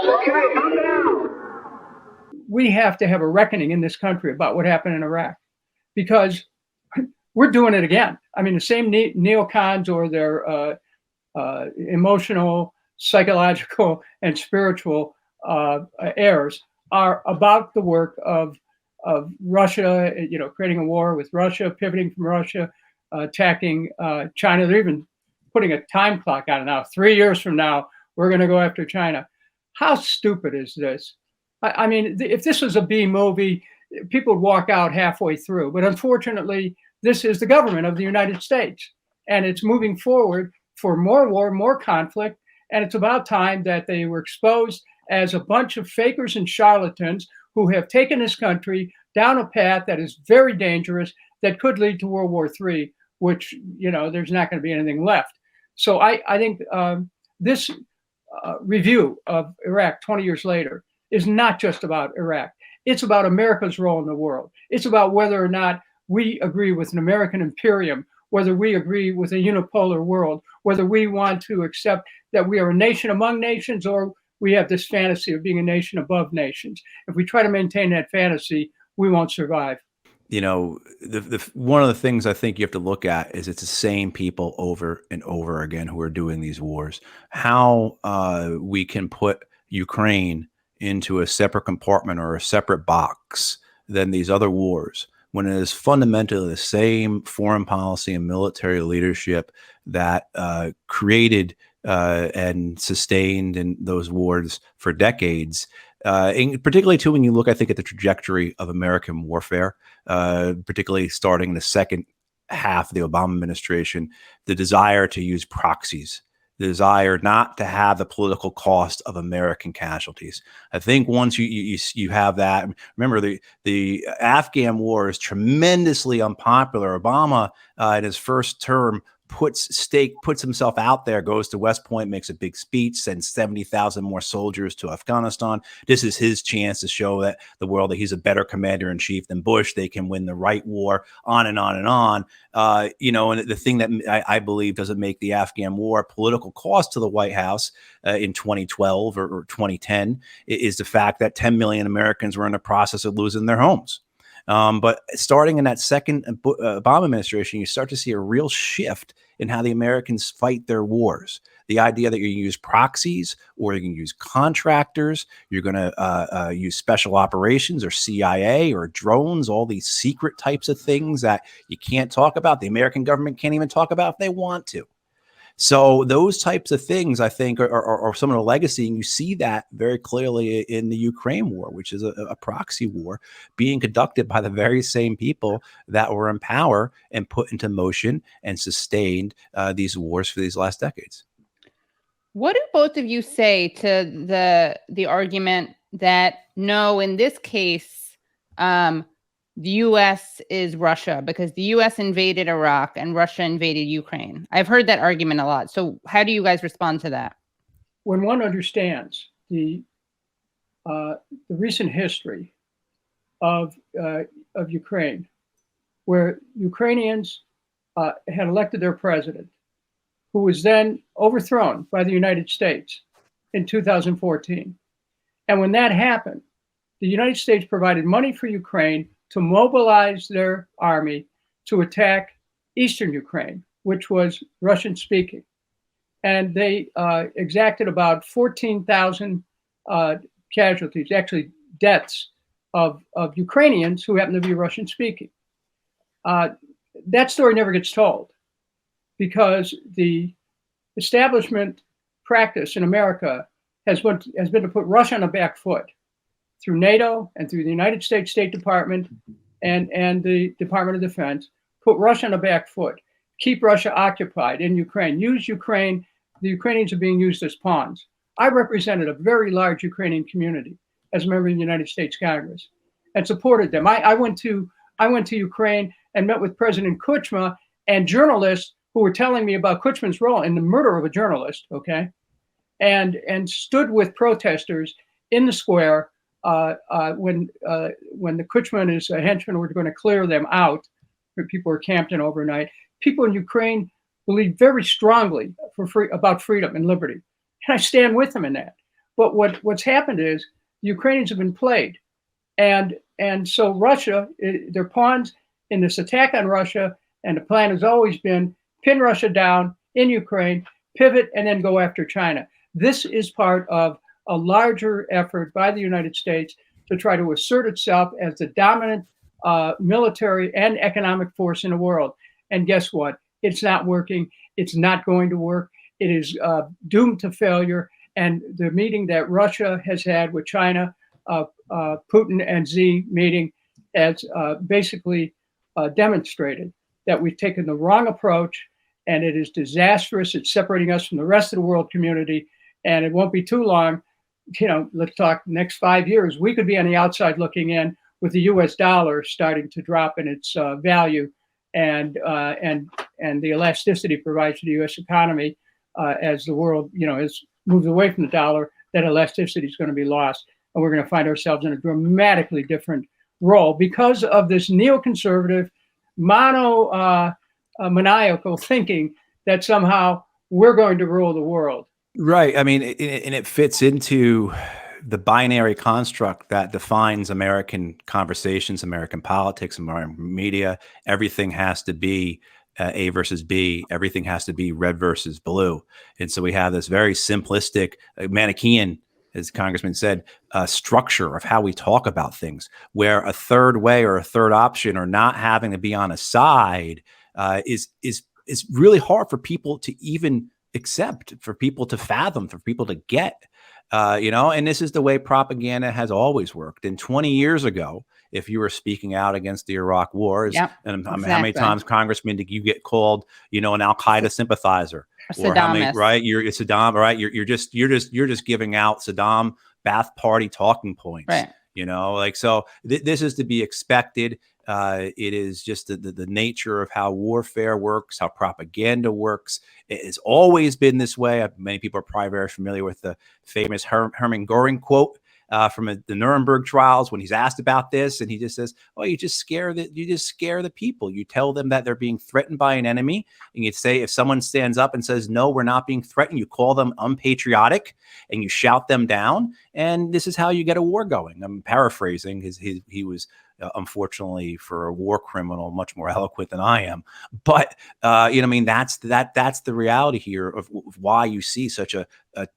Okay, I'm down. We have to have a reckoning in this country about what happened in Iraq, because we're doing it again. I mean, the same neocons or their emotional, psychological, and spiritual heirs are about the work of Russia, creating a war with Russia, pivoting from Russia, attacking China. They're even putting a time clock on it now. 3 years from now, we're going to go after China. How stupid is this? I mean, if this was a B movie, people would walk out halfway through. But unfortunately, this is the government of the United States, and it's moving forward for more war, more conflict. And it's about time that they were exposed as a bunch of fakers and charlatans who have taken this country down a path that is very dangerous, that could lead to World War III, which, there's not going to be anything left. So I think this review of Iraq 20 years later is not just about Iraq. It's about America's role in the world. It's about whether or not we agree with an American imperium, whether we agree with a unipolar world, whether we want to accept that we are a nation among nations, or we have this fantasy of being a nation above nations. If we try to maintain that fantasy, we won't survive. One of the things I think you have to look at is it's the same people over and over again who are doing these wars. How we can put Ukraine into a separate compartment or a separate box than these other wars, when it is fundamentally the same foreign policy and military leadership that created and sustained in those wars for decades. And particularly too, when you look, I think, at the trajectory of American warfare, particularly starting in the second half of the Obama administration, the desire to use proxies, the desire not to have the political cost of American casualties. I think once you have that, remember the Afghan war is tremendously unpopular. Obama in his first term puts himself out there, goes to West Point, makes a big speech, sends 70,000 more soldiers to Afghanistan. This is his chance to show that the world that he's a better commander in chief than Bush. They can win the right war, on and on and on. And the thing that I believe doesn't make the Afghan war a political cost to the White House in 2012 or 2010 is the fact that 10 million Americans were in the process of losing their homes. But starting in that second Obama administration, you start to see a real shift in how the Americans fight their wars. The idea that you use proxies, or you can use contractors, you're going to use special operations or CIA or drones, all these secret types of things that you can't talk about. The American government can't even talk about if they want to. So those types of things, I think, are some of the legacy, and you see that very clearly in the Ukraine war, which is a proxy war being conducted by the very same people that were in power and put into motion and sustained these wars for these last decades. What do both of you say to the argument that no, in this case, the U.S. is Russia because the U.S. invaded Iraq and Russia invaded Ukraine? I've heard that argument a lot. So how do you guys respond to that? When one understands the recent history of Ukraine, where Ukrainians had elected their president, who was then overthrown by the United States in 2014. And when that happened, the United States provided money for Ukraine to mobilize their army to attack eastern Ukraine, which was Russian speaking. And they exacted about 14,000 casualties, actually deaths of Ukrainians who happen to be Russian speaking. That story never gets told because the establishment practice in America has been to put Russia on the back foot through NATO and through the United States State Department and the Department of Defense, put Russia on the back foot, keep Russia occupied in Ukraine, use Ukraine. The Ukrainians are being used as pawns. I represented a very large Ukrainian community as a member of the United States Congress and supported them. I went to Ukraine and met with President Kuchma and journalists who were telling me about Kuchma's role in the murder of a journalist, okay, and stood with protesters in the square when the Kuchma and his henchmen were going to clear them out, where people were camped in overnight. People in Ukraine believe very strongly about freedom and liberty, and I stand with them in that. But what's happened is the Ukrainians have been played. And so Russia, they're pawns in this attack on Russia. And the plan has always been pin Russia down in Ukraine, pivot, and then go after China. This is part of a larger effort by the United States to try to assert itself as the dominant military and economic force in the world. And guess what? It's not working. It's not going to work. It is doomed to failure. And the meeting that Russia has had with China, Putin and Xi meeting, has basically demonstrated that we've taken the wrong approach, and it is disastrous. It's separating us from the rest of the world community, and it won't be too long. Let's talk next 5 years. We could be on the outside looking in with the U.S. dollar starting to drop in its value, and the elasticity provides to the U.S. economy as the world, has moved away from the dollar. That elasticity is going to be lost, and we're going to find ourselves in a dramatically different role because of this neoconservative, maniacal thinking that somehow we're going to rule the world. Right. I mean, and it fits into the binary construct that defines American conversations, American politics, American media. Everything has to be A versus B. Everything has to be red versus blue. And so we have this very simplistic Manichaean, as Congressman said, structure of how we talk about things, where a third way or a third option or not having to be on a side is really hard for people to even accept, for people to fathom, for people to get. And this is the way propaganda has always worked. And 20 years ago, if you were speaking out against the Iraq wars, and how many times, Congressman, did you get called, an Al-Qaeda sympathizer? Or how many, right? You're Saddam, right? You're just giving out Saddam Ba'ath Party talking points, right? So this is to be expected. It is just the nature of how warfare works, how propaganda works. It has always been this way. Many people are probably very familiar with the famous Hermann Goring quote from the Nuremberg trials when he's asked about this, and he just says, "Oh, you just scare the people. You tell them that they're being threatened by an enemy, and you say if someone stands up and says no, we're not being threatened, you call them unpatriotic, and you shout them down, and this is how you get a war going." I'm paraphrasing. He was unfortunately, for a war criminal, much more eloquent than I am. But that's the reality here of why you see such a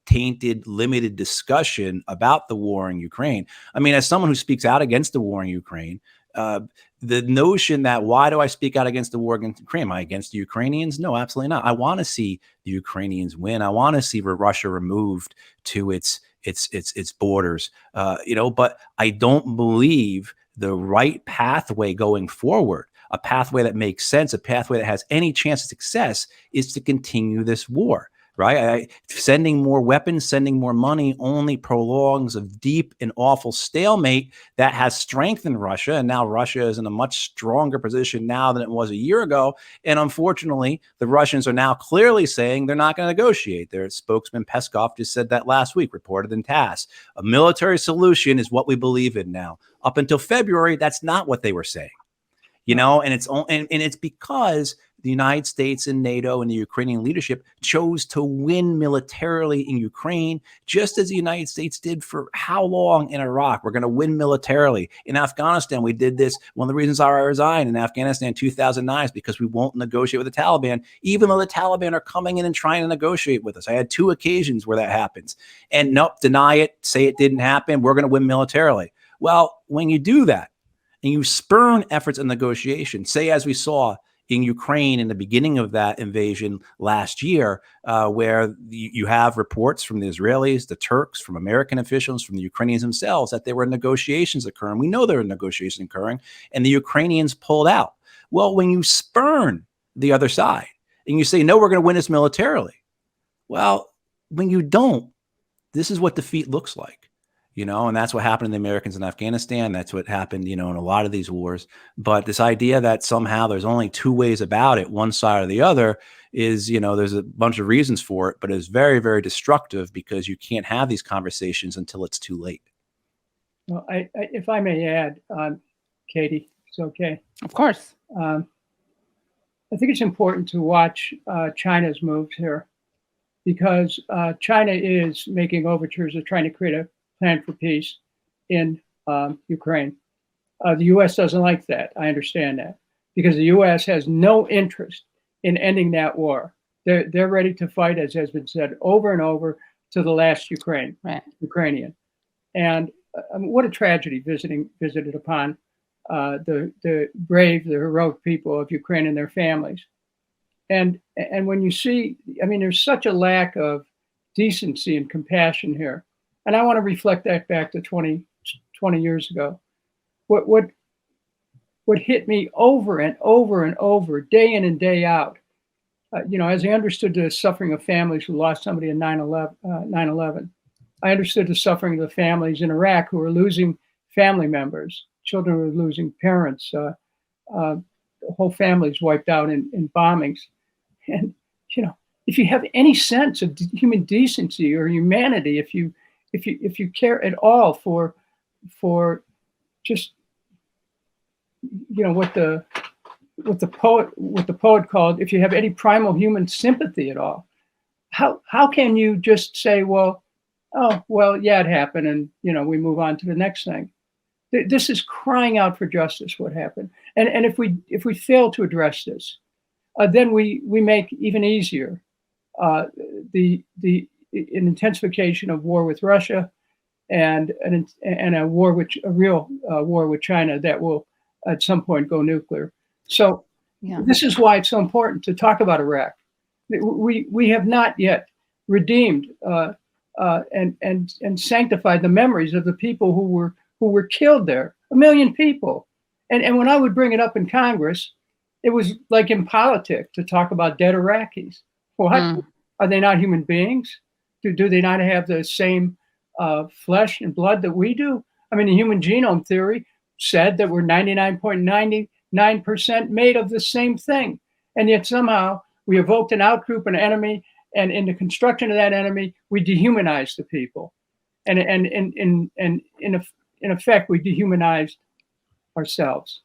tainted, limited discussion about the war in Ukraine. I mean, as someone who speaks out against the war in Ukraine, the notion that why do I speak out against the war against Ukraine? Am I against the Ukrainians? No, absolutely not. I want to see the Ukrainians win. I want to see Russia removed to its borders. But I don't believe the right pathway going forward, a pathway that makes sense, a pathway that has any chance of success, is to continue this war, right? Sending more weapons, sending more money only prolongs a deep and awful stalemate that has strengthened Russia. And now Russia is in a much stronger position now than it was a year ago. And unfortunately, the Russians are now clearly saying they're not going to negotiate. Their spokesman Peskov just said that last week, reported in TASS. A military solution is what we believe in now. Up until February, that's not what they were saying, and it's because the United States and NATO and the Ukrainian leadership chose to win militarily in Ukraine, just as the United States did for how long in Iraq? We're going to win militarily. In Afghanistan, we did this. One of the reasons I resigned in Afghanistan in 2009 is because we won't negotiate with the Taliban, even though the Taliban are coming in and trying to negotiate with us. I had 2 occasions where that happens. And nope, deny it, say it didn't happen. We're going to win militarily. Well, when you do that and you spurn efforts and negotiation, say as we saw in Ukraine in the beginning of that invasion last year, where you have reports from the Israelis, the Turks, from American officials, from the Ukrainians themselves, that there were negotiations occurring. We know there were negotiations occurring, and the Ukrainians pulled out. Well, when you spurn the other side and you say, no, we're going to win this militarily, well, when you don't, this is what defeat looks like. And that's what happened to the Americans in Afghanistan. That's what happened, in a lot of these wars. But this idea that somehow there's only 2 ways about it, one side or the other, is, there's a bunch of reasons for it, but it's very, very destructive because you can't have these conversations until it's too late. Well, if I may add, Katie, it's okay. Of course. I think it's important to watch China's moves here. because China is making overtures of trying to create a plan for peace in Ukraine. The U.S. doesn't like that. I understand that, because the U.S. has no interest in ending that war. They're ready to fight, as has been said over and over, to the last Ukrainian. And what a tragedy visited upon the brave, the heroic people of Ukraine and their families. And when you see, I mean, there's such a lack of decency and compassion here. And I want to reflect that back to 20 years ago. What hit me over and over and over, day in and day out, as I understood the suffering of families who lost somebody in 9/11, I understood the suffering of the families in Iraq who were losing family members, children who were losing parents, whole families wiped out in bombings. And, if you have any sense of human decency or humanity, if you care at all for just, what the poet called, if you have any primal human sympathy at all, how can you just say, well, yeah, it happened, and we move on to the next thing? This is crying out for justice. What happened, and if we fail to address this, then we make even easier the intensification of war with Russia, and a real war with China that will at some point go nuclear. So This is why it's so important to talk about Iraq. We have not yet redeemed and sanctified the memories of the people who were killed there, 1 million people. And when I would bring it up in Congress, it was like in politics to talk about dead Iraqis. What? Are they not human beings? Do they not have the same flesh and blood that we do? I mean, the human genome theory said that we're 99.99% made of the same thing. And yet somehow we evoked an outgroup, an enemy, and in the construction of that enemy, we dehumanized the people. And in effect, we dehumanized ourselves.